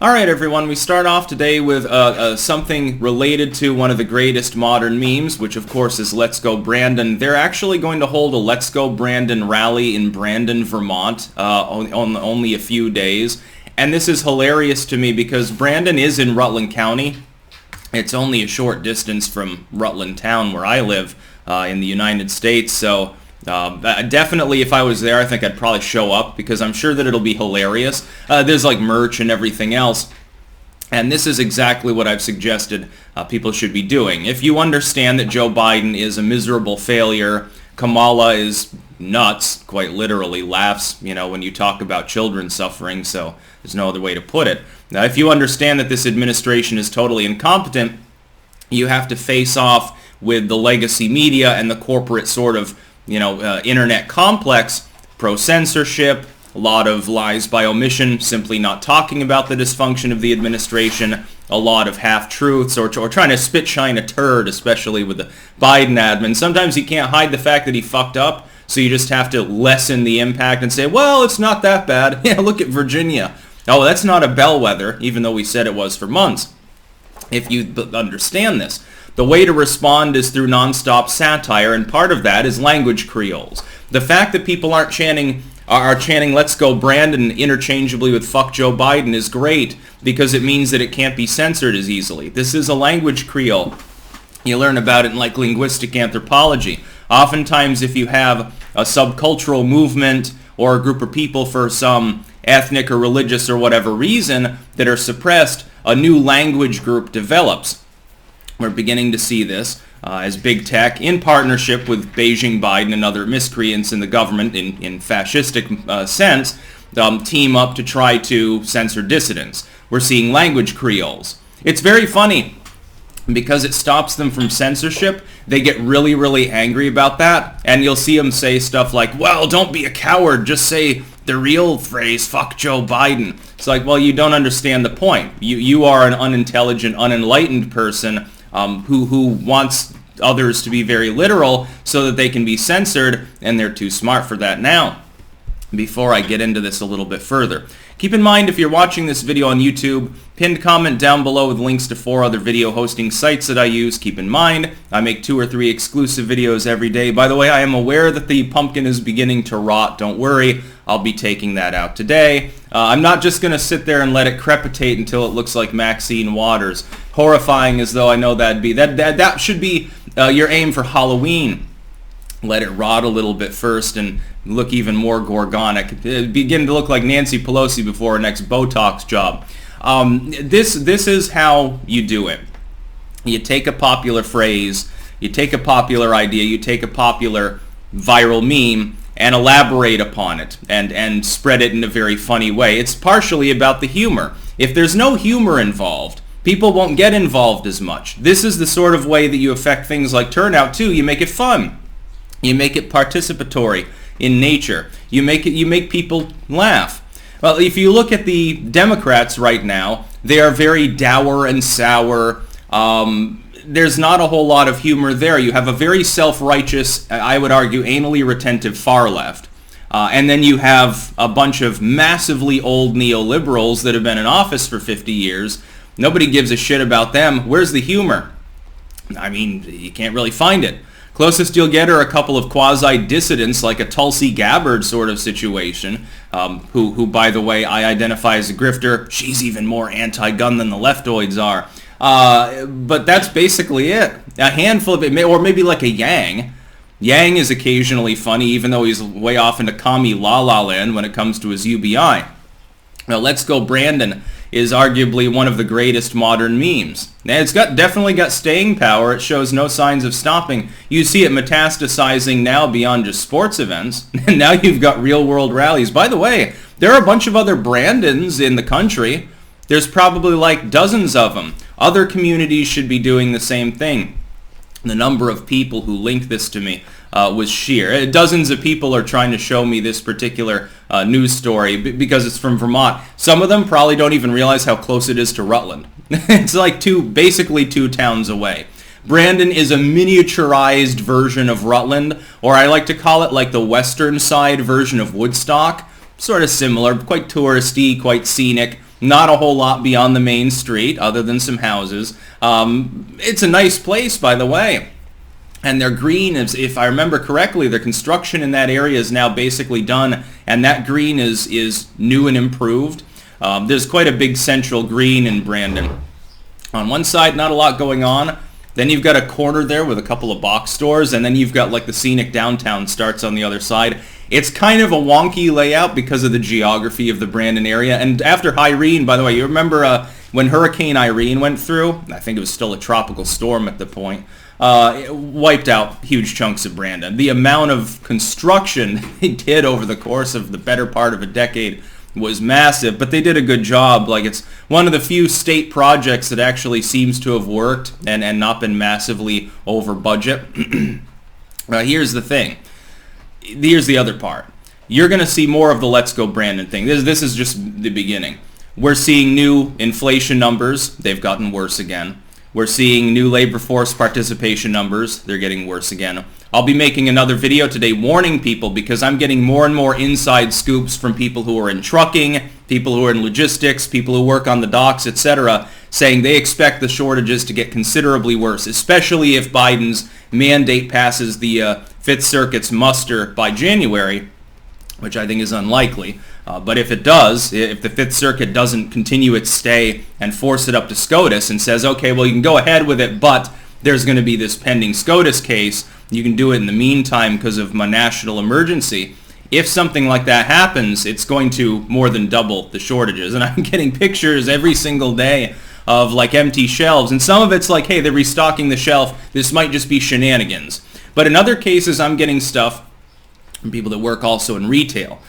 Alright everyone, we start off today with something related to one of the greatest modern memes, which of course is Let's Go Brandon. They're actually going to hold a Let's Go Brandon rally in Brandon, Vermont, on only a few days. And this is hilarious to me because Brandon is in Rutland County. It's only a short distance from Rutland Town where I live in the United States, so definitely if I was there, I think I'd probably show up because I'm sure that it'll be hilarious. There's like merch and everything else. And this is exactly what I've suggested people should be doing. If you understand that Joe Biden is a miserable failure, Kamala is nuts, quite literally, laughs, when you talk about children suffering, so there's no other way to put it. Now, if you understand that this administration is totally incompetent, you have to face off with the legacy media and the corporate sort of internet complex, pro-censorship, a lot of lies by omission, simply not talking about the dysfunction of the administration, a lot of half-truths, or trying to spit-shine a turd, especially with the Biden admin. Sometimes you can't hide the fact that he fucked up, so you just have to lessen the impact and say, well, it's not that bad. Yeah, look at Virginia. Oh, that's not a bellwether, even though we said it was for months. If you understand this. The way to respond is through nonstop satire, and part of that is language Creoles. The fact that people are chanting Let's Go Brandon interchangeably with Fuck Joe Biden is great because it means that it can't be censored as easily. This is a language Creole. You learn about it in like linguistic anthropology. Oftentimes if you have a subcultural movement or a group of people for some ethnic or religious or whatever reason that are suppressed, a new language group develops. We're beginning to see this as big tech, in partnership with Beijing, Biden, and other miscreants in the government in fascistic sense, team up to try to censor dissidents. We're seeing language Creoles. It's very funny because it stops them from censorship. They get really, really angry about that, and you'll see them say stuff like, well, don't be a coward, just say the real phrase, fuck Joe Biden. It's like, well, you don't understand the point. You are an unintelligent, unenlightened person who wants others to be very literal so that they can be censored, and they're too smart for that now. Before I get into this a little bit further, keep in mind if you're watching this video on YouTube, pinned comment down below with links to 4 other video hosting sites that I use. Keep in mind, I make 2 or 3 exclusive videos every day. By the way, I am aware that the pumpkin is beginning to rot. Don't worry, I'll be taking that out today. I'm not just going to sit there and let it crepitate until it looks like Maxine Waters. Horrifying as though I know that should be your aim for Halloween. Let it rot a little bit first and look even more gorgonic. Begin to look like Nancy Pelosi before her next Botox job. This is how you do it. You take a popular phrase, you take a popular idea, you take a popular viral meme, and elaborate upon it and spread it in a very funny way. It's partially about the humor. If there's no humor involved, people won't get involved as much. This is the sort of way that you affect things like turnout too. You make it fun. You make it participatory in nature. You make people laugh. Well, if you look at the Democrats right now, they are very dour and sour. There's not a whole lot of humor there. You have a very self-righteous, I would argue, anally retentive far left. And then you have a bunch of massively old neoliberals that have been in office for 50 years. Nobody gives a shit about them. Where's the humor? I mean, you can't really find it. Closest you'll get are a couple of quasi-dissidents, like a Tulsi Gabbard sort of situation, who, by the way, I identify as a grifter. She's even more anti-gun than the leftoids are. But that's basically it. A handful of it, or maybe like a Yang. Yang is occasionally funny, even though he's way off into commie la-la land when it comes to his UBI. Now, Let's Go Brandon is arguably one of the greatest modern memes. Now, it's definitely got staying power. It shows no signs of stopping. You see it metastasizing now beyond just sports events. And now you've got real-world rallies. By the way, there are a bunch of other Brandons in the country. There's probably like dozens of them. Other communities should be doing the same thing. The number of people who linked this to me was sheer. Dozens of people are trying to show me this particular news story because it's from Vermont. Some of them probably don't even realize how close it is to Rutland. It's like basically 2 towns away. Brandon is a miniaturized version of Rutland, or I like to call it like the western side version of Woodstock. Sort of similar, quite touristy, quite scenic. Not a whole lot beyond the main street other than some houses. It's a nice place, by the way. And their green, if I remember correctly, their construction in that area is now basically done, and that green is new and improved. There's quite a big central green in Brandon. On one side, not a lot going on. Then you've got a corner there with a couple of box stores, and then you've got like the scenic downtown starts on the other side. It's kind of a wonky layout because of the geography of the Brandon area. And after Irene, by the way, you remember when Hurricane Irene went through? I think it was still a tropical storm at the point. It wiped out huge chunks of Brandon. The amount of construction they did over the course of the better part of a decade was massive, but they did a good job. Like, it's one of the few state projects that actually seems to have worked and not been massively over budget. Here's the thing. Here's the other part. You're going to see more of the Let's Go Brandon thing. This is just the beginning. We're seeing new inflation numbers. They've gotten worse again. We're seeing new labor force participation numbers. They're getting worse again. I'll be making another video today warning people because I'm getting more and more inside scoops from people who are in trucking, people who are in logistics, people who work on the docks, etc., saying they expect the shortages to get considerably worse, especially if Biden's mandate passes the Fifth Circuit's muster by January, which I think is unlikely. But if it does, if the Fifth Circuit doesn't continue its stay and force it up to SCOTUS and says, okay, well, you can go ahead with it, but there's going to be this pending SCOTUS case, you can do it in the meantime because of my national emergency. If something like that happens, it's going to more than double the shortages. And I'm getting pictures every single day of like empty shelves. And some of it's like, hey, they're restocking the shelf. This might just be shenanigans. But in other cases, I'm getting stuff from people that work also in retail.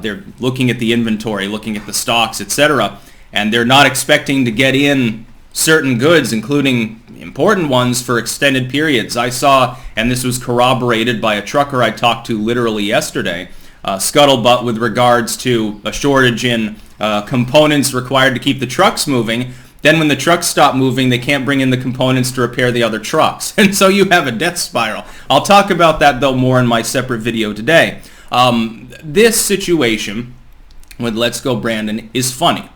They're looking at the inventory, looking at the stocks, etc., and they're not expecting to get in certain goods, including important ones, for extended periods. I saw, and this was corroborated by a trucker I talked to literally yesterday, scuttlebutt with regards to a shortage in components required to keep the trucks moving. Then when the trucks stop moving, they can't bring in the components to repair the other trucks. And so you have a death spiral. I'll talk about that, though, more in my separate video today. This situation with Let's Go Brandon is funny.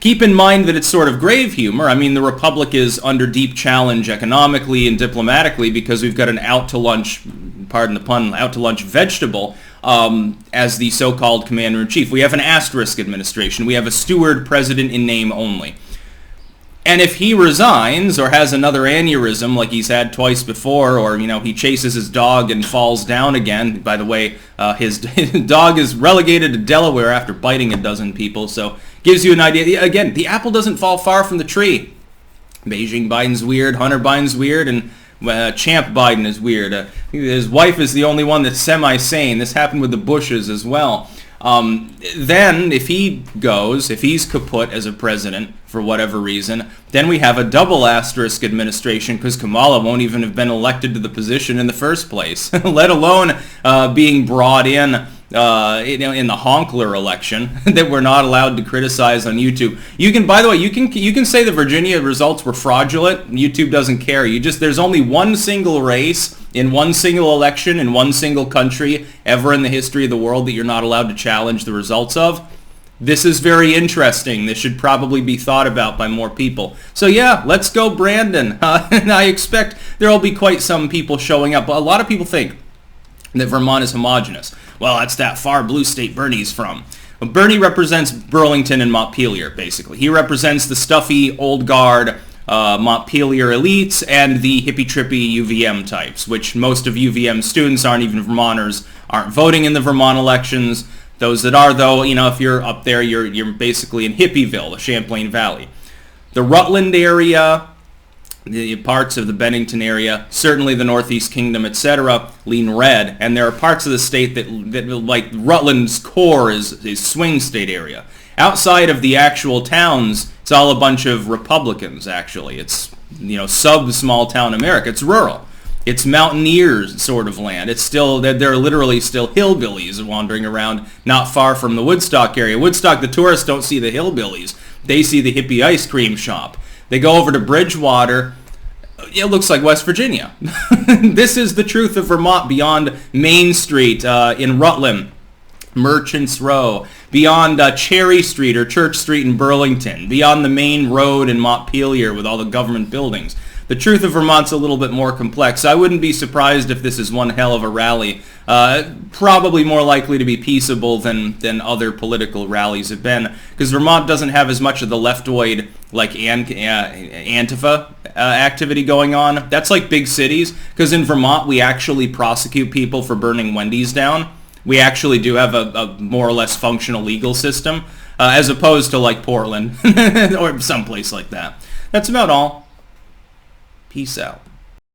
Keep in mind that it's sort of grave humor. I mean, the Republic is under deep challenge economically and diplomatically because we've got an out-to-lunch, pardon the pun, out-to-lunch vegetable as the so-called commander-in-chief. We have an asterisk administration. We have a steward president in name only. And if he resigns or has another aneurysm like he's had twice before, or, you know, he chases his dog and falls down again. By the way, his dog is relegated to Delaware after biting a dozen people, so gives you an idea. Again, the apple doesn't fall far from the tree. Beijing Biden's weird, Hunter Biden's weird, and Champ Biden is weird. His wife is the only one that's semi-sane. This happened with the Bushes as well. Then, if he goes, if he's kaput as a president for whatever reason, then we have a double asterisk administration because Kamala won't even have been elected to the position in the first place, let alone being brought in in the Honkler election that we're not allowed to criticize on YouTube. You can, by the way, you can say the Virginia results were fraudulent. YouTube doesn't care. There's only one single race in one single election in one single country ever in the history of the world that you're not allowed to challenge the results of. This is very interesting. This should probably be thought about by more people. So yeah, let's go Brandon. And I expect there will be quite some people showing up. But a lot of people think that Vermont is homogenous. Well, that's that far blue state Bernie's from. Well, Bernie represents Burlington and Montpelier, basically. He represents the stuffy, old guard Montpelier elites and the hippy-trippy UVM types, which most of UVM students aren't even Vermonters, aren't voting in the Vermont elections. Those that are, though, you know, if you're up there, you're basically in Hippieville, the Champlain Valley. The Rutland area, the parts of the Bennington area, certainly the Northeast Kingdom, etc., lean red, and there are parts of the state that like Rutland's core is swing state area. Outside of the actual towns, it's all a bunch of Republicans, actually. It's, you know, sub-small town America. It's rural. It's mountaineers sort of land. It's still, they're literally still hillbillies wandering around not far from the Woodstock area. Woodstock, the tourists don't see the hillbillies. They see the hippie ice cream shop. They go over to Bridgewater. It looks like West Virginia. This is the truth of Vermont beyond Main Street in Rutland. Merchants Row, beyond Cherry Street or Church Street in Burlington, beyond the main road in Montpelier with all the government buildings. The truth of Vermont's a little bit more complex. I wouldn't be surprised if this is one hell of a rally. Probably more likely to be peaceable than other political rallies have been, because Vermont doesn't have as much of the leftoid, like Antifa activity going on. That's like big cities, because in Vermont we actually prosecute people for burning Wendy's down. We actually do have a more or less functional legal system, as opposed to like Portland or someplace like that. That's about all. Peace out.